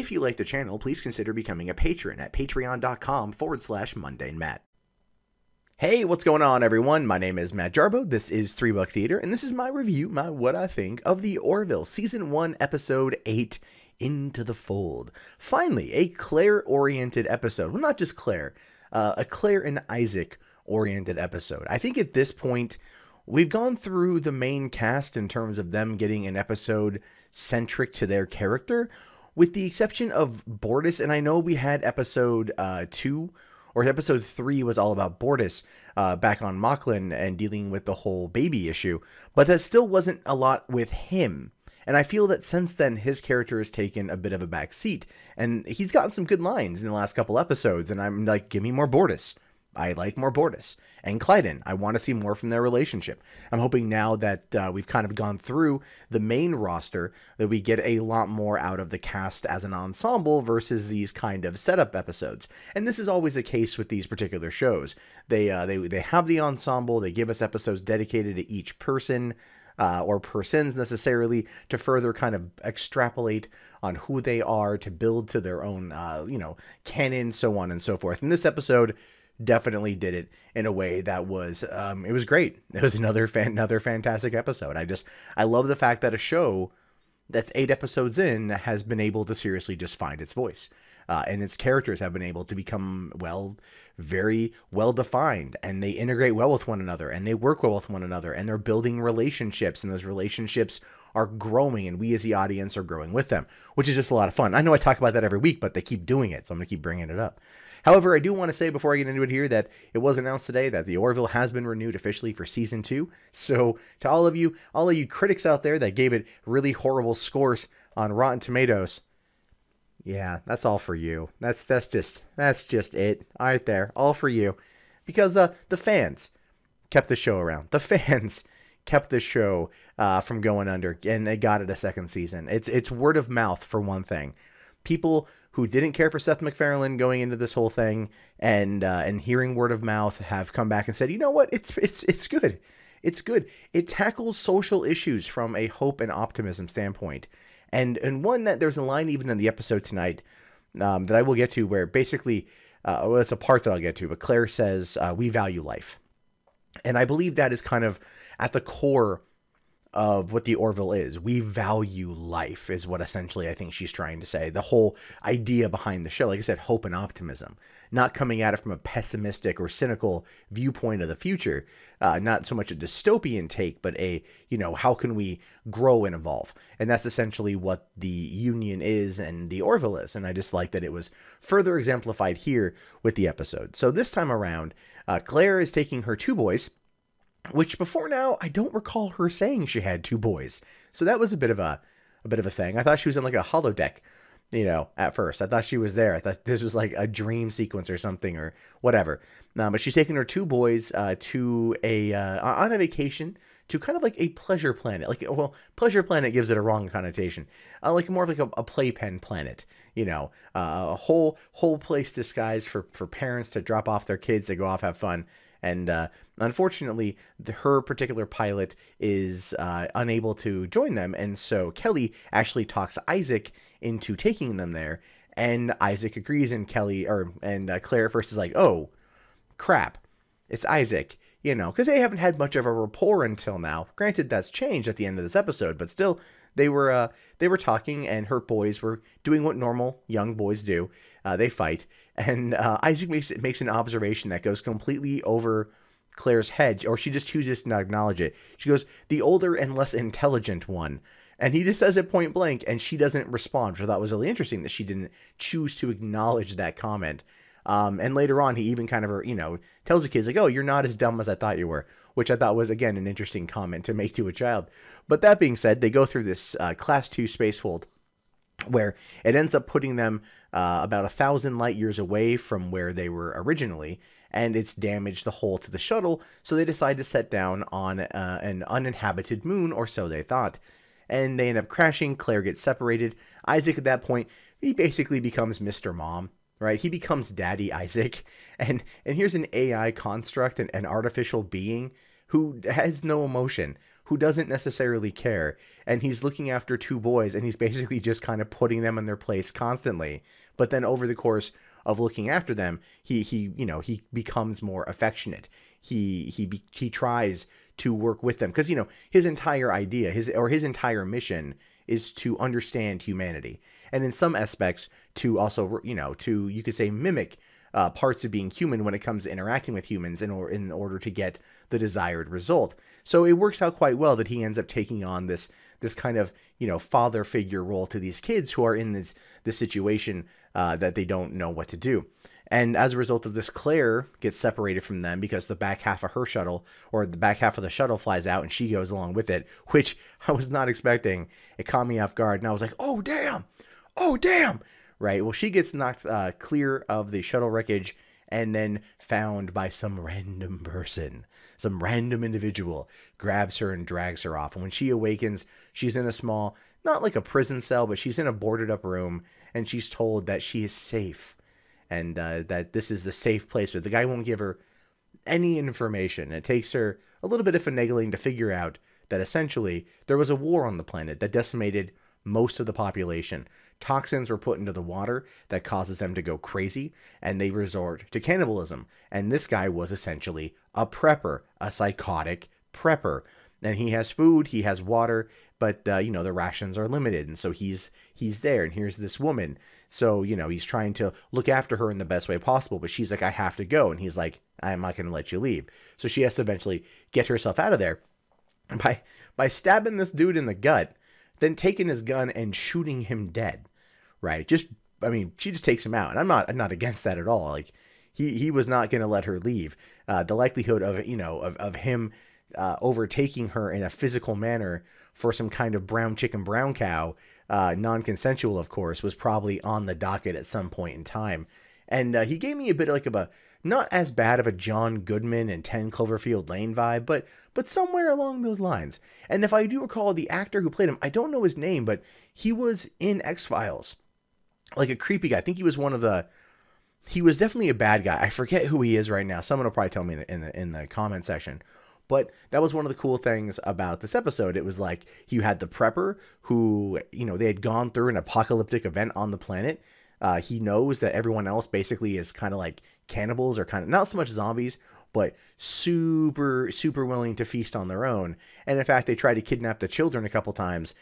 If you like the channel, please consider becoming a patron at patreon.com/MundaneMat. Hey, what's going on, everyone? My name is Matt Jarbo, this is 3 Buck Theater, and this is my review, my what I think, of the Orville Season 1, Episode 8, Into the Fold. Finally, a Claire-oriented episode. Well, not just Claire, a Claire and Issac-oriented episode. I think at this point, we've gone through the main cast in terms of them getting an episode centric to their character, with the exception of Bortus, and I know we had episode 2, or episode 3 was all about Bortus back on Mocklin and dealing with the whole baby issue, but that still wasn't a lot with him. And I feel that since then, his character has taken a bit of a back seat, and he's gotten some good lines in the last couple episodes, and I'm like, give me more Bortus. I like more Bortus. And Clyden, I want to see more from their relationship. I'm hoping now that we've kind of gone through the main roster that we get a lot more out of the cast as an ensemble versus these kind of setup episodes. And this is always the case with these particular shows. They have the ensemble, they give us episodes dedicated to each person, or persons necessarily, to further kind of extrapolate on who they are, to build to their own, canon, so on and so forth. And this episode definitely did it in a way that was, it was great. It was another fantastic episode. I love the fact that a show that's 8 episodes in has been able to seriously just find its voice. And its characters have been able to become, well, very well defined, and they integrate well with one another, and they work well with one another, and they're building relationships, and those relationships are growing, and we as the audience are growing with them, which is just a lot of fun. I know I talk about that every week, but they keep doing it, so I'm going to keep bringing it up. However, I do want to say before I get into it here that it was announced today that the Orville has been renewed officially for Season 2. So to all of you critics out there that gave it really horrible scores on Rotten Tomatoes, yeah, that's all for you. That's just it. All right there, all for you. Because the fans kept the show around. The fans kept the show from going under, and they got it a second season. It's word of mouth, for one thing. People who didn't care for Seth MacFarlane going into this whole thing and hearing word of mouth have come back and said, you know what, it's good. It's good. It tackles social issues from a hope and optimism standpoint. And one that there's a line even in the episode tonight that I will get to where basically, well, it's a part that I'll get to, but Claire says, we value life. And I believe that is kind of at the core of what the Orville is. We value life is what essentially I think she's trying to say. The whole idea behind the show, like I said, hope and optimism, not coming at it from a pessimistic or cynical viewpoint of the future, not so much a dystopian take, but a, how can we grow and evolve? And that's essentially what the Union is and the Orville is. And I just like that it was further exemplified here with the episode. So this time around, Claire is taking her 2 boys, which before now, I don't recall her saying she had 2 boys. So that was a bit of a thing. I thought she was in like a holodeck, at first. I thought she was there. I thought this was like a dream sequence or something or whatever. But she's taking her 2 boys to on a vacation to kind of like a pleasure planet. Like, well, pleasure planet gives it a wrong connotation. Like more of like a playpen planet, a whole place disguised for parents to drop off their kids to go off, have fun. And unfortunately, her particular pilot is unable to join them. And so Kelly actually talks Issac into taking them there. And Issac agrees, and Claire first is like, oh, crap, it's Issac, because they haven't had much of a rapport until now. Granted, that's changed at the end of this episode, but still, they were talking, and her boys were doing what normal young boys do. They fight, and Issac makes an observation that goes completely over Claire's head, or she just chooses to not acknowledge it. She goes, the older and less intelligent one. And he just says it point blank, and she doesn't respond, which I thought was really interesting that she didn't choose to acknowledge that comment. And later on, he even kind of, tells the kids, like, oh, you're not as dumb as I thought you were, which I thought was, again, an interesting comment to make to a child. But that being said, they go through this Class 2 spacefold where it ends up putting them about 1,000 light years away from where they were originally, and it's damaged the hull to the shuttle, so they decide to set down on an uninhabited moon, or so they thought. And they end up crashing. Claire gets separated. Issac, at that point, he basically becomes Mr. Mom, right? He becomes Daddy Issac. And here's an AI construct, an artificial being who has no emotion, who doesn't necessarily care, and he's looking after two boys, and he's basically just kind of putting them in their place constantly. But then over the course of looking after them, he becomes more affectionate. He tries to work with them, because his entire idea, his entire mission is to understand humanity, and in some aspects to also you could say mimic parts of being human when it comes to interacting with humans in order to get the desired result. So it works out quite well that he ends up taking on this kind of father figure role to these kids who are in this situation that they don't know what to do. And as a result of this, Claire gets separated from them because the back half of her shuttle, or the back half of the shuttle, flies out, and she goes along with it, which I was not expecting. It caught me off guard, and I was like, oh, damn! Oh, damn! Right? Well, she gets knocked clear of the shuttle wreckage and then found by some random person. Some random individual grabs her and drags her off. And when she awakens, she's in a small, not like a prison cell, but she's in a boarded up room, and she's told that she is safe. And that this is the safe place, but the guy won't give her any information. It takes her a little bit of finagling to figure out that essentially there was a war on the planet that decimated most of the population. Toxins were put into the water that causes them to go crazy, and they resort to cannibalism. And this guy was essentially a prepper, a psychotic prepper. And he has food, he has water, but the rations are limited, and so he's there. And here's this woman, so he's trying to look after her in the best way possible, but she's like, I have to go, and he's like, I'm not going to let you leave. So she has to eventually get herself out of there by stabbing this dude in the gut, then taking his gun and shooting him dead. Right? She just takes him out, and I'm not against that at all. Like he was not going to let her leave. The likelihood of him overtaking her in a physical manner for some kind of brown chicken, brown cow, non-consensual, of course, was probably on the docket at some point in time. And he gave me a bit of a, not as bad of a John Goodman and 10 Cloverfield Lane vibe, but somewhere along those lines. And if I do recall, the actor who played him, I don't know his name, but he was in X-Files, like a creepy guy. I think he was he was definitely a bad guy. I forget who he is right now. Someone will probably tell me in the comment section. But that was one of the cool things about this episode. It was like you had the prepper who, they had gone through an apocalyptic event on the planet. He knows that everyone else basically is kind of like cannibals, or kind of not so much zombies, but super, super willing to feast on their own. And in fact, they try to kidnap the children a couple times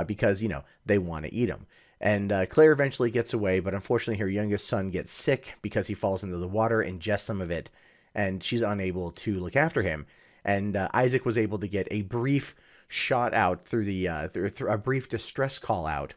because, they want to eat them. And Claire eventually gets away, but unfortunately her youngest son gets sick because he falls into the water, ingests some of it, and she's unable to look after him. And Issac was able to get a brief shot out through through a brief distress call out,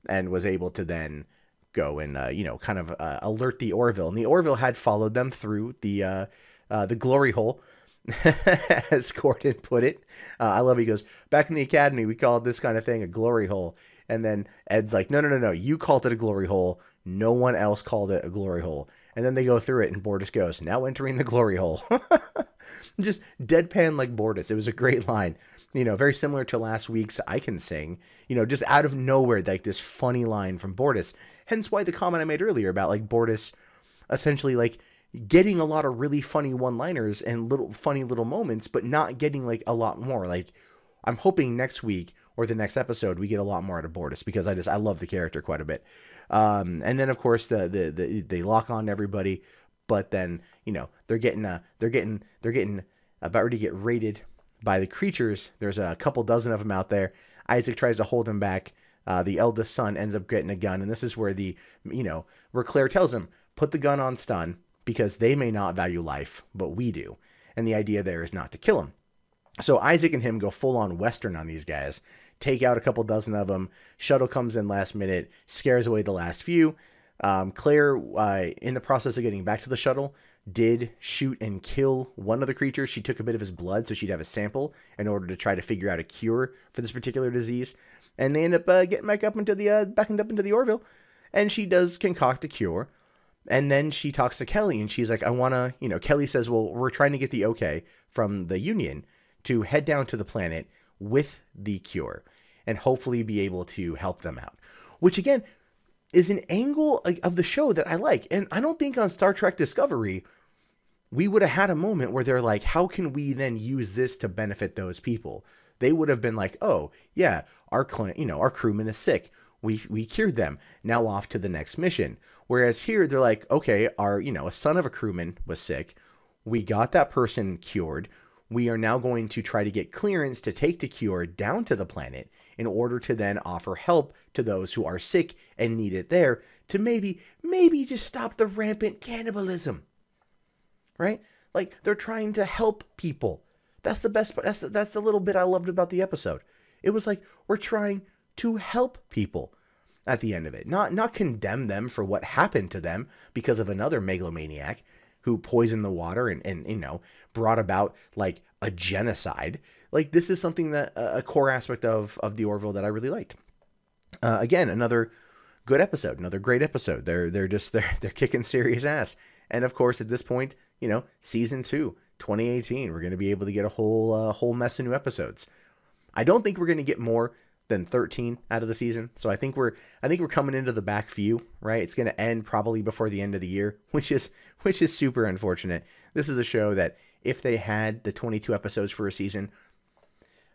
and was able to then go and kind of alert the Orville. And the Orville had followed them through the glory hole, as Gordon put it. I love it. He goes, back in the academy, we called this kind of thing a glory hole. And then Ed's like, no, you called it a glory hole. No one else called it a glory hole. And then they go through it, and Bortus goes, now entering the glory hole. Just deadpan like Bortus. It was a great line. Very similar to last week's I Can Sing. Just out of nowhere, like this funny line from Bortus. Hence why the comment I made earlier about like Bortus essentially like getting a lot of really funny one-liners and funny little moments, but not getting like a lot more. Like, I'm hoping next week or the next episode we get a lot more out of Bortus, because I love the character quite a bit. And then of course they lock on everybody, but then they're getting about ready to get raided by the creatures. There's a couple dozen of them out there. Issac tries to hold him back. The eldest son ends up getting a gun, and this is where where Claire tells him, put the gun on stun, because they may not value life, but we do. And the idea there is not to kill him. So Issac and him go full on Western on these guys, take out a couple dozen of them. Shuttle comes in last minute, scares away the last few. Claire, in the process of getting back to the shuttle, did shoot and kill one of the creatures. She took a bit of his blood so she'd have a sample in order to try to figure out a cure for this particular disease. And they end up getting back up into the Orville, and she does concoct a cure. And then she talks to Kelly, and she's like, I want to, Kelly says, well, we're trying to get the okay from the Union to head down to the planet with the cure and hopefully be able to help them out. Which, again, is an angle of the show that I like. And I don't think on Star Trek Discovery we would have had a moment where they're like, how can we then use this to benefit those people? They would have been like, oh, yeah, our crewman is sick. We cured them. Now off to the next mission. Whereas here, they're like, okay, a son of a crewman was sick. We got that person cured. We are now going to try to get clearance to take the cure down to the planet in order to then offer help to those who are sick and need it there to maybe just stop the rampant cannibalism. Right? Like, they're trying to help people. That's the best part. That's the little bit I loved about the episode. It was like, we're trying to help people at the end of it. Not condemn them for what happened to them because of another megalomaniac who poisoned the water and brought about like a genocide. Like, this is something that a core aspect of the Orville that I really liked. Again, another good episode, another great episode. They're kicking serious ass. And of course, at this point, season 2, 2018, we're going to be able to get a whole mess of new episodes. I don't think we're going to get more than 13 out of the season. So I think we're coming into the back few, right? It's going to end probably before the end of the year, which is super unfortunate. This is a show that if they had the 22 episodes for a season,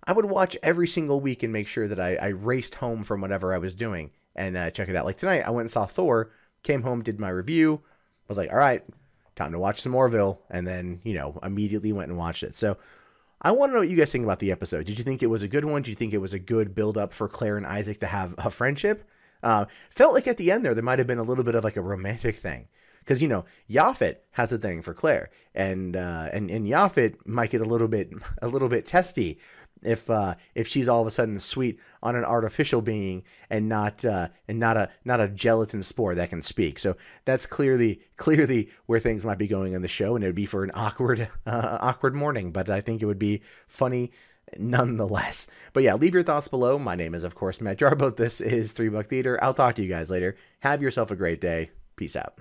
I would watch every single week and make sure that I raced home from whatever I was doing and check it out. Like tonight, I went and saw Thor, came home, did my review, was like, all right, time to watch some Orville, and then, immediately went and watched it. So I want to know what you guys think about the episode. Did you think it was a good one? Do you think it was a good build-up for Claire and Isaac to have a friendship? Felt like at the end there might have been a little bit of like a romantic thing. Because, Yaphet has a thing for Claire. And Yaphet might get a little bit testy if she's all of a sudden sweet on an artificial being and not a gelatin spore that can speak. So that's clearly where things might be going in the show, and it would be for an awkward morning. But I think it would be funny nonetheless. But yeah, leave your thoughts below. My name is, of course, Matt Jarbo. This is $3 Theater. I'll talk to you guys later. Have yourself a great day. Peace out.